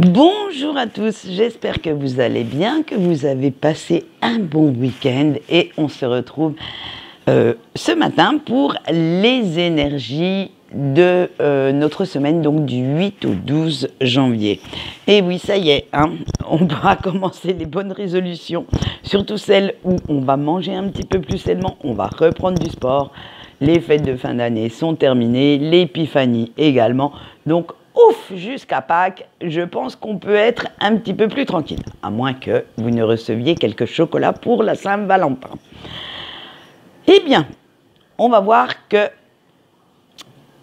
Bonjour à tous, j'espère que vous allez bien, que vous avez passé un bon week-end et on se retrouve ce matin pour les énergies de notre semaine, donc du 8 au 12 janvier. Et oui, ça y est, hein, on va commencer les bonnes résolutions, surtout celles où on va manger un petit peu plus sainement, on va reprendre du sport, les fêtes de fin d'année sont terminées, l'épiphanie également, donc ouf, jusqu'à Pâques, je pense qu'on peut être un petit peu plus tranquille, à moins que vous ne receviez quelques chocolats pour la Saint-Valentin. Eh bien, on va voir que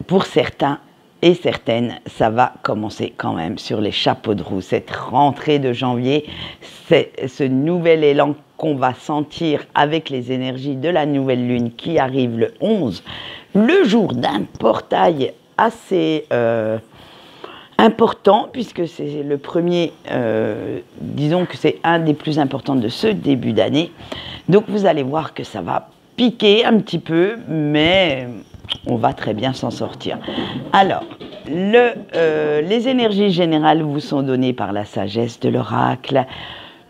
pour certains et certaines, ça va commencer quand même sur les chapeaux de roue. Cette rentrée de janvier, c'est ce nouvel élan qu'on va sentir avec les énergies de la nouvelle lune qui arrive le 11, le jour d'un portail assez important, puisque c'est le premier, disons que c'est un des plus importants de ce début d'année. Donc vous allez voir que ça va piquer un petit peu, mais on va très bien s'en sortir. Alors, les énergies générales vous sont données par la sagesse de l'oracle.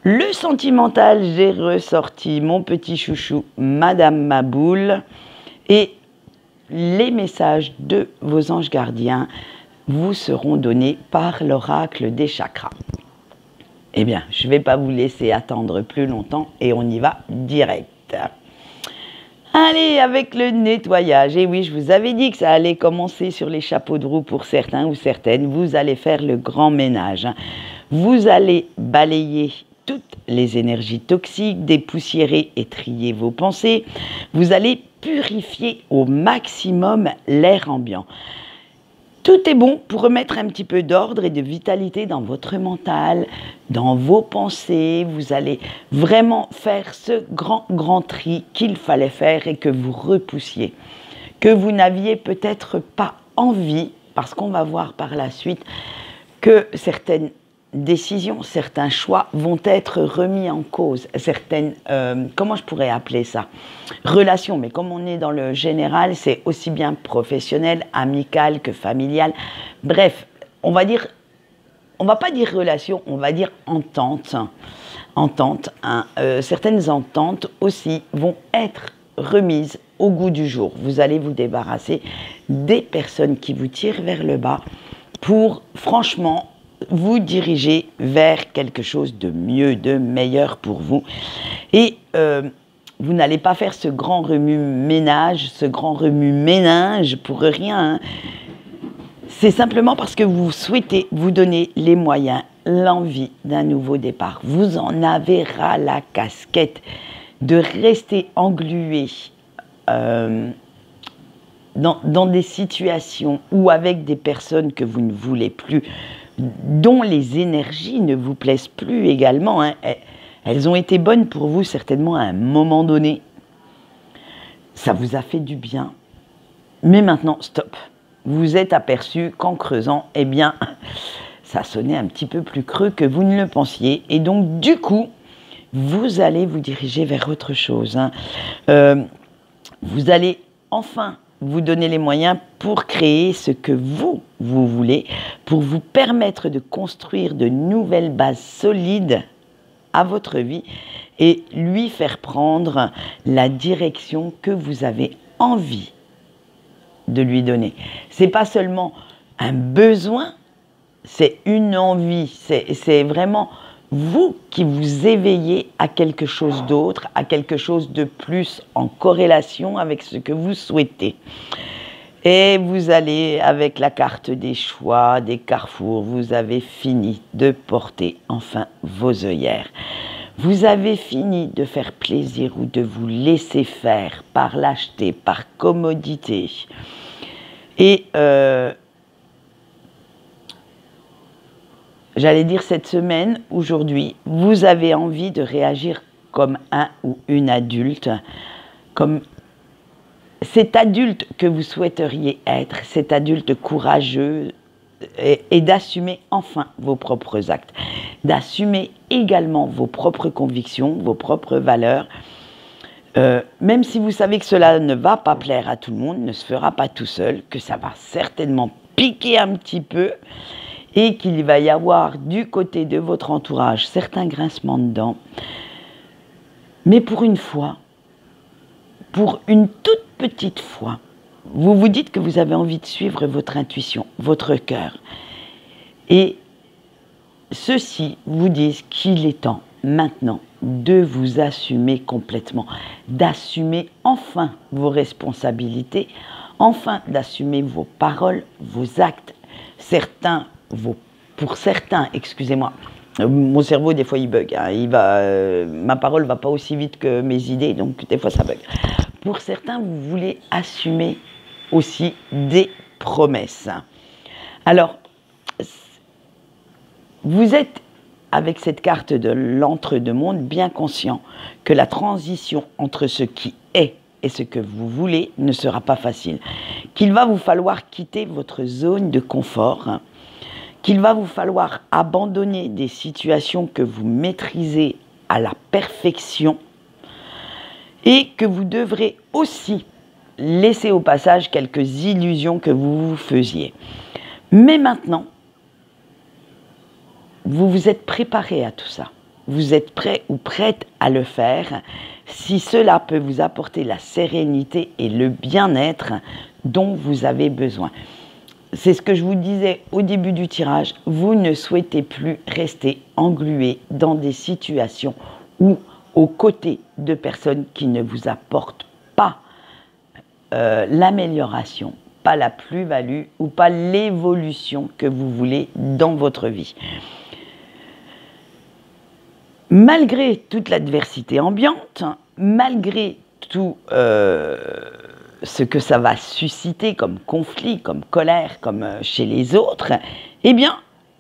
Le sentimental, j'ai ressorti mon petit chouchou, Madame Maboule, et les messages de vos anges gardiens vous seront donnés par l'oracle des chakras. Eh bien, je ne vais pas vous laisser attendre plus longtemps et on y va direct. Allez, avec le nettoyage. Et oui, je vous avais dit que ça allait commencer sur les chapeaux de roue pour certains ou certaines. Vous allez faire le grand ménage. Vous allez balayer toutes les énergies toxiques, dépoussiérer et trier vos pensées. Vous allez purifier au maximum l'air ambiant. Tout est bon pour remettre un petit peu d'ordre et de vitalité dans votre mental, dans vos pensées. Vous allez vraiment faire ce grand tri qu'il fallait faire et que vous repoussiez, que vous n'aviez peut-être pas envie, parce qu'on va voir par la suite que certaines décisions, certains choix vont être remis en cause. Certaines, comment je pourrais appeler ça? Relations, mais comme on est dans le général, c'est aussi bien professionnel, amical que familial. Bref, on va pas dire relation, on va dire entente. Entente, hein. Certaines ententes aussi vont être remises au goût du jour. Vous allez vous débarrasser des personnes qui vous tirent vers le bas pour, franchement, vous diriger vers quelque chose de mieux, de meilleur pour vous. Et vous n'allez pas faire ce grand remue-ménage, ce grand remue-ménage pour rien. Hein. C'est simplement parce que vous souhaitez vous donner les moyens, l'envie d'un nouveau départ. Vous en avez ras la casquette de rester englué dans des situations ou avec des personnes que vous ne voulez plus, dont les énergies ne vous plaisent plus également. Hein. Elles ont été bonnes pour vous certainement à un moment donné. Ça vous a fait du bien. Mais maintenant, stop. Vous vous êtes aperçu qu'en creusant, eh bien, ça sonnait un petit peu plus creux que vous ne le pensiez. Et donc, du coup, vous allez vous diriger vers autre chose. Hein. Vous allez enfin vous donner les moyens pour créer ce que vous voulez, pour vous permettre de construire de nouvelles bases solides à votre vie et lui faire prendre la direction que vous avez envie de lui donner. C'est pas seulement un besoin, c'est une envie, c'est vraiment vous qui vous éveillez à quelque chose d'autre, à quelque chose de plus en corrélation avec ce que vous souhaitez. Et vous allez, avec la carte des choix, des carrefours, vous avez fini de porter enfin vos œillères. Vous avez fini de faire plaisir ou de vous laisser faire par lâcheté, par commodité. Et j'allais dire cette semaine, aujourd'hui, vous avez envie de réagir comme un ou une adulte, comme cet adulte que vous souhaiteriez être, cet adulte courageux, et d'assumer enfin vos propres actes, d'assumer également vos propres convictions, vos propres valeurs, même si vous savez que cela ne va pas plaire à tout le monde, ne se fera pas tout seul, que ça va certainement piquer un petit peu, et qu'il va y avoir du côté de votre entourage certains grincements de dents. Mais pour une fois, pour une toute petite fois, vous vous dites que vous avez envie de suivre votre intuition, votre cœur. Et ceux-ci vous disent qu'il est temps maintenant de vous assumer complètement, d'assumer enfin vos responsabilités, enfin d'assumer vos paroles, vos actes. Pour certains, excusez-moi, mon cerveau des fois il bug, hein, ma parole va pas aussi vite que mes idées, donc des fois ça bug. Pour certains, vous voulez assumer aussi des promesses. Alors, vous êtes, avec cette carte de l'entre-deux-mondes, bien conscient que la transition entre ce qui est et ce que vous voulez ne sera pas facile. Qu'il va vous falloir quitter votre zone de confort, qu'il va vous falloir abandonner des situations que vous maîtrisez à la perfection et que vous devrez aussi laisser au passage quelques illusions que vous vous faisiez. Mais maintenant, vous vous êtes préparé à tout ça. Vous êtes prêt ou prête à le faire si cela peut vous apporter la sérénité et le bien-être dont vous avez besoin. C'est ce que je vous disais au début du tirage, vous ne souhaitez plus rester englué dans des situations ou aux côtés de personnes qui ne vous apportent pas l'amélioration, pas la plus-value ou pas l'évolution que vous voulez dans votre vie. Malgré toute l'adversité ambiante, malgré tout ce que ça va susciter comme conflit, comme colère, comme chez les autres, eh bien,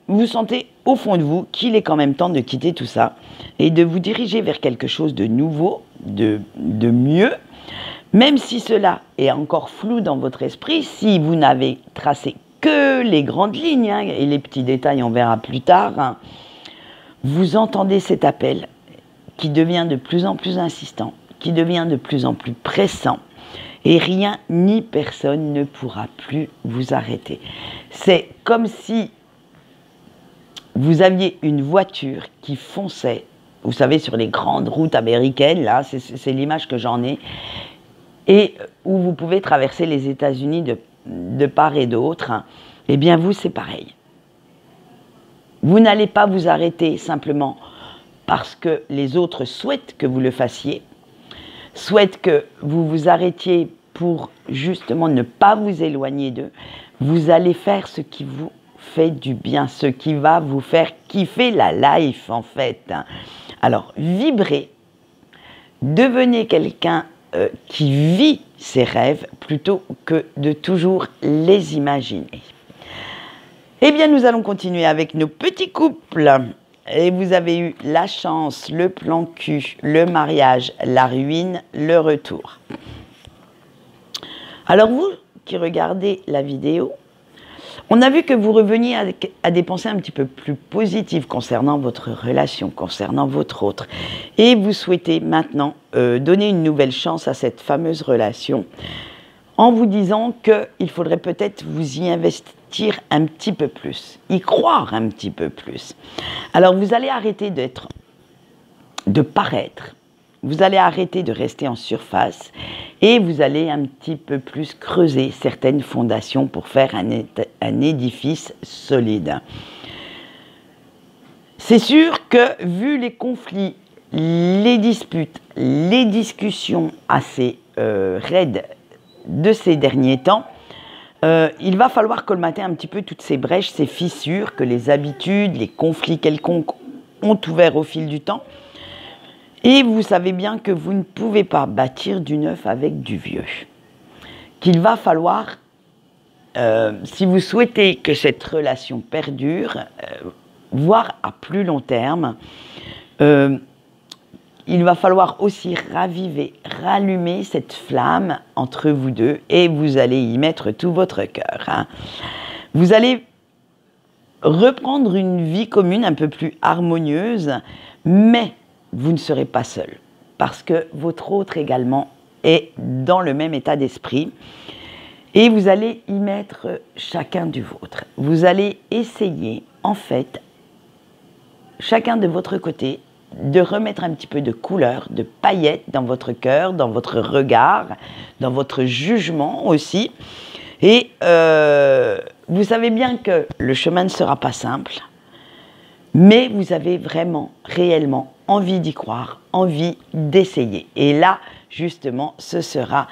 vous sentez au fond de vous qu'il est quand même temps de quitter tout ça et de vous diriger vers quelque chose de nouveau, de mieux, même si cela est encore flou dans votre esprit, si vous n'avez tracé que les grandes lignes, hein, et les petits détails on verra plus tard, hein, vous entendez cet appel qui devient de plus en plus insistant, qui devient de plus en plus pressant, et rien ni personne ne pourra plus vous arrêter. C'est comme si vous aviez une voiture qui fonçait, vous savez, sur les grandes routes américaines, là, c'est l'image que j'en ai, et où vous pouvez traverser les États-Unis de part et d'autre. Eh bien, vous, c'est pareil. Vous n'allez pas vous arrêter simplement parce que les autres souhaitent que vous le fassiez, souhaitent que vous vous arrêtiez pour justement ne pas vous éloigner d'eux. Vous allez faire ce qui vous fait du bien, ce qui va vous faire kiffer la life en fait. Alors, vibrez, devenez quelqu'un qui vit ses rêves plutôt que de toujours les imaginer. Eh bien, nous allons continuer avec nos petits couples. Et vous avez eu la chance, le plan cul, le mariage, la ruine, le retour. Alors vous qui regardez la vidéo, on a vu que vous reveniez à des pensées un petit peu plus positives concernant votre relation, concernant votre autre. Et vous souhaitez maintenant donner une nouvelle chance à cette fameuse relation en vous disant qu'il faudrait peut-être vous y investir un petit peu plus, y croire un petit peu plus. Alors vous allez arrêter de paraître, vous allez arrêter de rester en surface et vous allez un petit peu plus creuser certaines fondations pour faire un édifice solide. C'est sûr que vu les conflits, les disputes, les discussions assez raides de ces derniers temps, il va falloir colmater un petit peu toutes ces brèches, ces fissures que les habitudes, les conflits quelconques ont ouverts au fil du temps. Et vous savez bien que vous ne pouvez pas bâtir du neuf avec du vieux. Qu'il va falloir, si vous souhaitez que cette relation perdure, voire à plus long terme, il va falloir aussi raviver, rallumer cette flamme entre vous deux et vous allez y mettre tout votre cœur. Hein. Vous allez reprendre une vie commune un peu plus harmonieuse, mais vous ne serez pas seul parce que votre autre également est dans le même état d'esprit Et vous allez y mettre chacun du vôtre. Vous allez essayer, en fait, chacun de votre côté, de remettre un petit peu de couleur, de paillettes dans votre cœur, dans votre regard, dans votre jugement aussi. Et vous savez bien que le chemin ne sera pas simple, mais vous avez vraiment, réellement envie d'y croire, envie d'essayer. Et là, justement, ce sera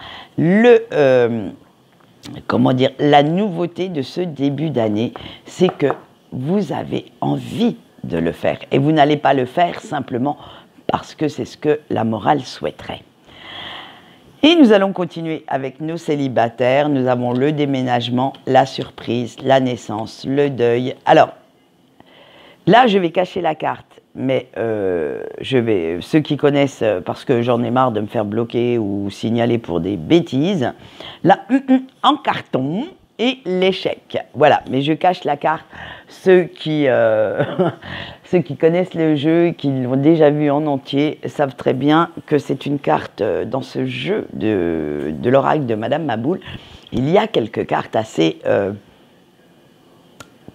comment dire, la nouveauté de ce début d'année, c'est que vous avez envie de le faire. Et vous n'allez pas le faire simplement parce que c'est ce que la morale souhaiterait. Et nous allons continuer avec nos célibataires. Nous avons le déménagement, la surprise, la naissance, le deuil. Alors, là, je vais cacher la carte, mais ceux qui connaissent, parce que j'en ai marre de me faire bloquer ou signaler pour des bêtises, là, en carton et l'échec. Voilà, mais je cache la carte. Ceux qui connaissent le jeu, qui l'ont déjà vu en entier, savent très bien que c'est une carte dans ce jeu de l'oracle de Madame Maboul. Il y a quelques cartes assez,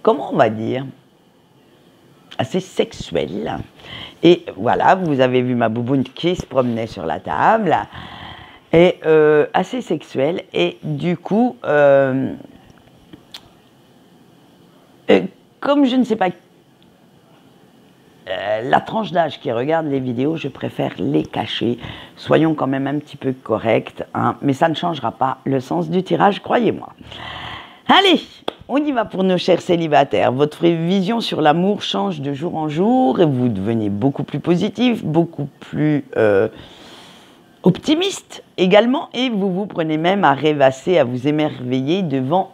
comment on va dire, assez sexuelles. Et voilà, vous avez vu ma bouboune qui se promenait sur la table, et assez sexuelle. Et du coup, comme je ne sais pas la tranche d'âge qui regarde les vidéos, je préfère les cacher. Soyons quand même un petit peu corrects, hein, mais ça ne changera pas le sens du tirage, croyez-moi. Allez, on y va pour nos chers célibataires. Votre vision sur l'amour change de jour en jour et vous devenez beaucoup plus positif, beaucoup plus optimiste également, et vous vous prenez même à rêvasser, à vous émerveiller devant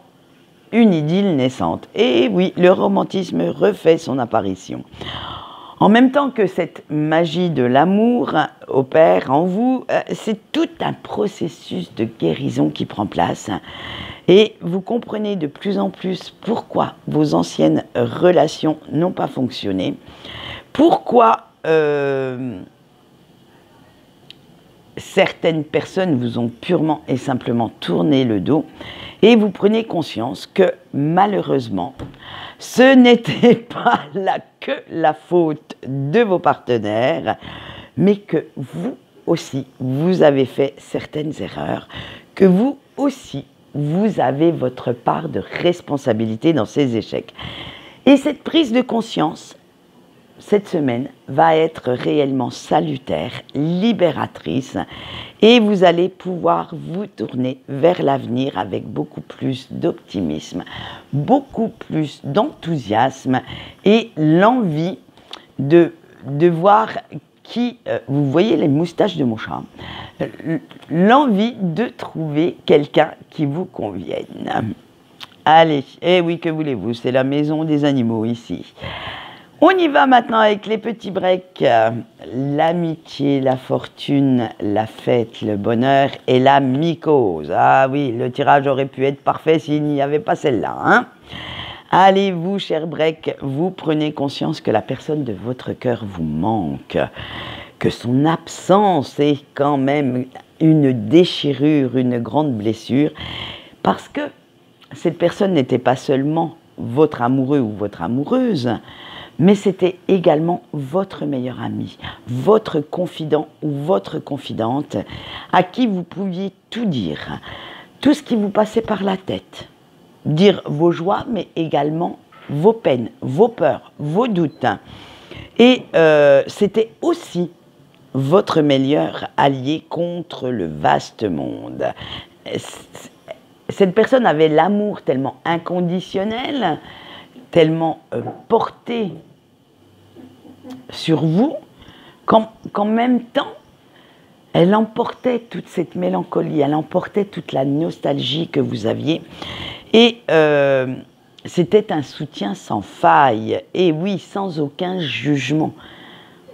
une idylle naissante. Et oui, le romantisme refait son apparition. En même temps que cette magie de l'amour opère en vous, c'est tout un processus de guérison qui prend place. Et vous comprenez de plus en plus pourquoi vos anciennes relations n'ont pas fonctionné, pourquoi certaines personnes vous ont purement et simplement tourné le dos, et vous prenez conscience que malheureusement, ce n'était pas là que la faute de vos partenaires, mais que vous aussi, vous avez fait certaines erreurs, que vous aussi, vous avez votre part de responsabilité dans ces échecs. Et cette prise de conscience, cette semaine, va être réellement salutaire, libératrice, et vous allez pouvoir vous tourner vers l'avenir avec beaucoup plus d'optimisme, beaucoup plus d'enthousiasme et l'envie de voir qui, vous voyez les moustaches de mon chat, l'envie de trouver quelqu'un qui vous convienne. Allez, eh oui, que voulez-vous, c'est la maison des animaux ici. On y va maintenant avec les petits breaks. L'amitié, la fortune, la fête, le bonheur et la mycose. Ah oui, le tirage aurait pu être parfait s'il n'y avait pas celle-là, hein. Allez, vous, cher break, vous prenez conscience que la personne de votre cœur vous manque, que son absence est quand même une déchirure, une grande blessure, parce que cette personne n'était pas seulement votre amoureux ou votre amoureuse, mais c'était également votre meilleur ami, votre confident ou votre confidente, à qui vous pouviez tout dire, tout ce qui vous passait par la tête. Dire vos joies, mais également vos peines, vos peurs, vos doutes. Et c'était aussi votre meilleur allié contre le vaste monde. Cette personne avait l'amour tellement inconditionnel, tellement porté sur vous, qu'en même temps, elle emportait toute cette mélancolie, elle emportait toute la nostalgie que vous aviez. Et c'était un soutien sans faille, et oui, sans aucun jugement.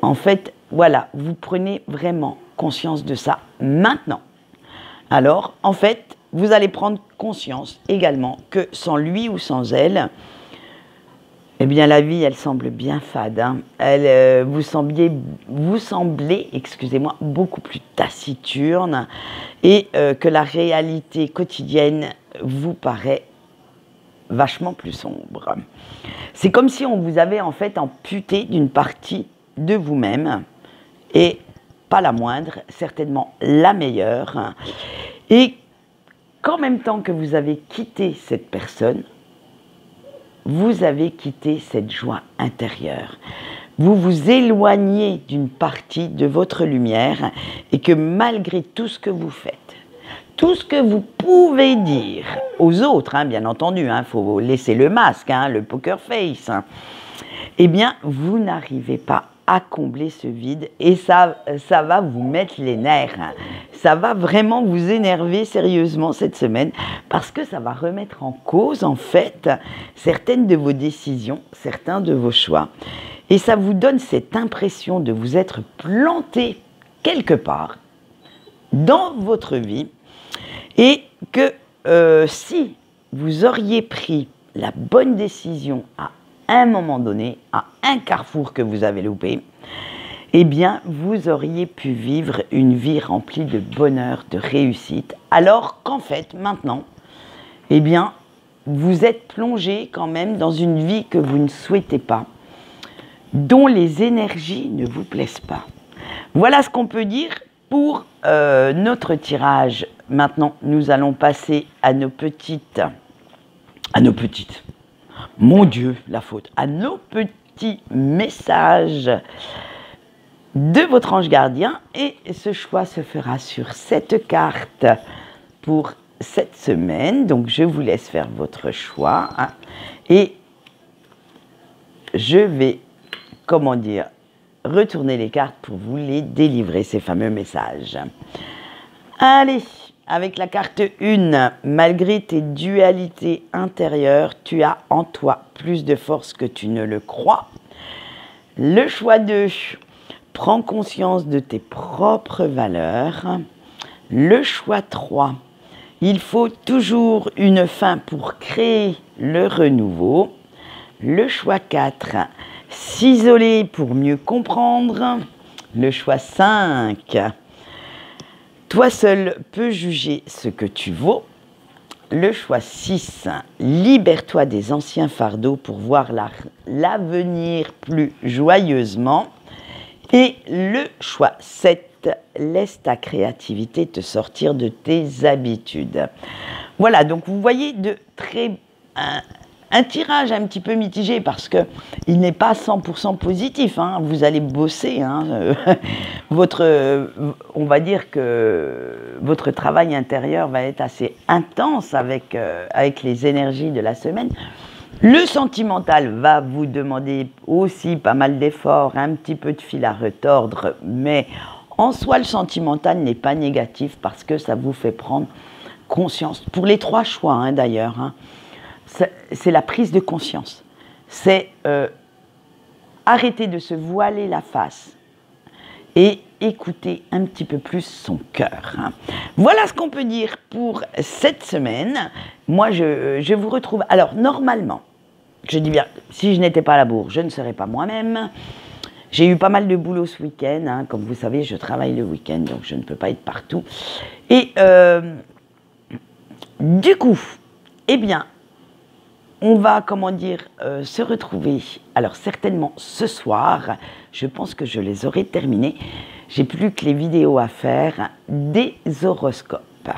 En fait, voilà, vous prenez vraiment conscience de ça maintenant. Alors, en fait, vous allez prendre conscience également que sans lui ou sans elle, eh bien, la vie, elle semble bien fade. Hein. Vous semblez, excusez-moi, beaucoup plus taciturne, et que la réalité quotidienne vous paraît vachement plus sombre. C'est comme si on vous avait en fait amputé d'une partie de vous-même, et pas la moindre, certainement la meilleure, et qu'en même temps que vous avez quitté cette personne, vous avez quitté cette joie intérieure. Vous vous éloignez d'une partie de votre lumière et que malgré tout ce que vous faites, tout ce que vous pouvez dire aux autres, hein, bien entendu, il faut laisser le masque, hein, le poker face, hein, eh bien, vous n'arrivez pas à combler ce vide et ça va vous mettre les nerfs. Hein. Ça va vraiment vous énerver sérieusement cette semaine parce que ça va remettre en cause, en fait, certaines de vos décisions, certains de vos choix. Et ça vous donne cette impression de vous être planté quelque part dans votre vie et que si vous auriez pris la bonne décision à un moment donné, à un carrefour que vous avez loupé, eh bien, vous auriez pu vivre une vie remplie de bonheur, de réussite, alors qu'en fait, maintenant, eh bien, vous êtes plongé quand même dans une vie que vous ne souhaitez pas, dont les énergies ne vous plaisent pas. Voilà ce qu'on peut dire pour notre tirage. Maintenant, nous allons passer à nos petites, mon Dieu, la faute, à nos petits messages de votre ange gardien. Et ce choix se fera sur cette carte pour cette semaine. Donc, je vous laisse faire votre choix. Hein, et je vais, comment dire, retourner les cartes pour vous les délivrer, ces fameux messages. Allez, avec la carte 1, malgré tes dualités intérieures, tu as en toi plus de force que tu ne le crois. Le choix 2, prends conscience de tes propres valeurs. Le choix 3, il faut toujours une fin pour créer le renouveau. Le choix 4, s'isoler pour mieux comprendre. Le choix 5, toi seul peux juger ce que tu vaux. Le choix 6, libère-toi des anciens fardeaux pour voir l'avenir plus joyeusement. Et le choix 7, laisse ta créativité te sortir de tes habitudes. Voilà, donc vous voyez un tirage un petit peu mitigé parce qu'il n'est pas 100% positif. Hein. Vous allez bosser. Hein. On va dire que votre travail intérieur va être assez intense avec les énergies de la semaine. Le sentimental va vous demander aussi pas mal d'efforts, un petit peu de fil à retordre, mais en soi, le sentimental n'est pas négatif parce que ça vous fait prendre conscience. Pour les 3 choix, hein, d'ailleurs, hein, c'est la prise de conscience. C'est arrêter de se voiler la face et écouter un petit peu plus son cœur. Hein. Voilà ce qu'on peut dire pour cette semaine. Moi, je vous retrouve. Alors, normalement, je dis bien, si je n'étais pas à la bourre, je ne serais pas moi-même. J'ai eu pas mal de boulot ce week-end. Hein. Comme vous savez, je travaille le week-end, donc je ne peux pas être partout. Et du coup, eh bien, on va, comment dire, se retrouver, alors certainement ce soir, je pense que je les aurai terminés. J'ai plus que les vidéos à faire des horoscopes.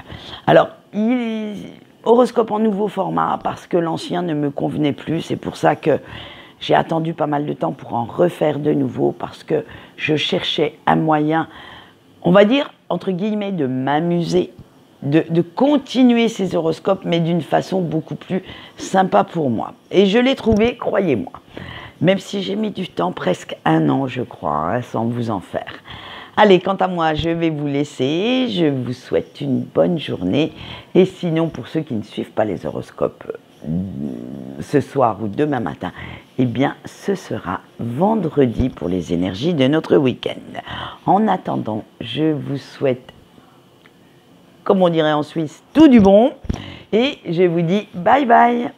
Alors, horoscope en nouveau format parce que l'ancien ne me convenait plus. C'est pour ça que j'ai attendu pas mal de temps pour en refaire de nouveau parce que je cherchais un moyen, on va dire, entre guillemets, de m'amuser, de continuer ces horoscopes, mais d'une façon beaucoup plus sympa pour moi. Et je l'ai trouvé, croyez-moi. Même si j'ai mis du temps, presque 1 an, je crois, hein, sans vous en faire. Allez, quant à moi, je vais vous laisser. Je vous souhaite une bonne journée. Et sinon, pour ceux qui ne suivent pas les horoscopes ce soir ou demain matin, eh bien, ce sera vendredi pour les énergies de notre week-end. En attendant, je vous souhaite, comme on dirait en Suisse, tout du bon. Et je vous dis bye bye.